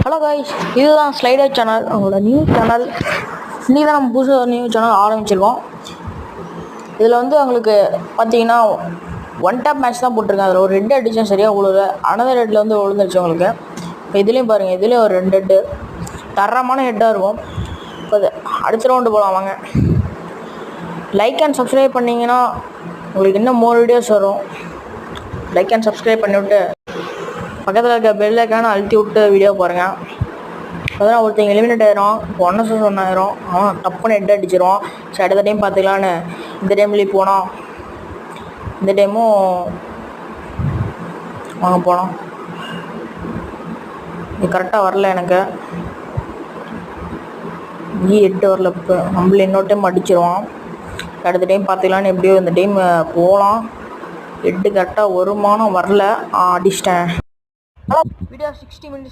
Hello guys, இதுதான் slider channel, அவங்களோட new channel. இன்றைக்கி தான் நம்ம புதுசாக நியூ சேனல் ஆரம்பிச்சிருக்கோம். இதில் வந்து அவங்களுக்கு பார்த்தீங்கன்னா ஒன் டாப் மேட்ச் தான் போட்டிருக்கேன். அதில் ஒரு ரெட்டு அடித்தேன், சரியாக உழுது. அனதர் ஹெட்டில் வந்து விழுந்துருச்சு உங்களுக்கு. இப்போ இதுலேயும் பாருங்கள், இதுலேயும் ஒரு 2 ஹெட்டு தரமான ஹெட்டாக இருக்கும். இப்போ அடுத்த ரவுண்டு போகலாம் வாங்க. லைக் அண்ட் சப்ஸ்கிரைப் பண்ணிங்கன்னா உங்களுக்கு இன்னும் மோர் வீடியோஸ் வரும். லைக் அண்ட் சப்ஸ்கிரைப் பண்ணிவிட்டு பக்கத்தில் இருக்க பெல் ஐக்கான அழுத்தி விட்டு வீடியோ பாருங்கள். அதெல்லாம் ஒருத்தங்க எலிமினேட் ஆயிரும். இப்போ 1 ஆயிரும். அவன் டப்புன்னு ஹெட் அடிச்சிருவான். சரி, அடுத்த டைம் பார்த்துக்கலான்னு இந்த டைம்லேயும் போனோம். இந்த டைமும் வாங்க போனோம். இது கரெக்டாக வரல எனக்கு. இங்கே 8 வரல. இப்போ நம்மள இன்னொரு டைம் அடிச்சிருவான். அடுத்த டைம் பார்த்துக்கலான்னு எப்படியோ இந்த டைம் போகலாம். 8 கரெக்டாக வருமானம் வரல. அடிச்சிட்டேன். Video 60 minutes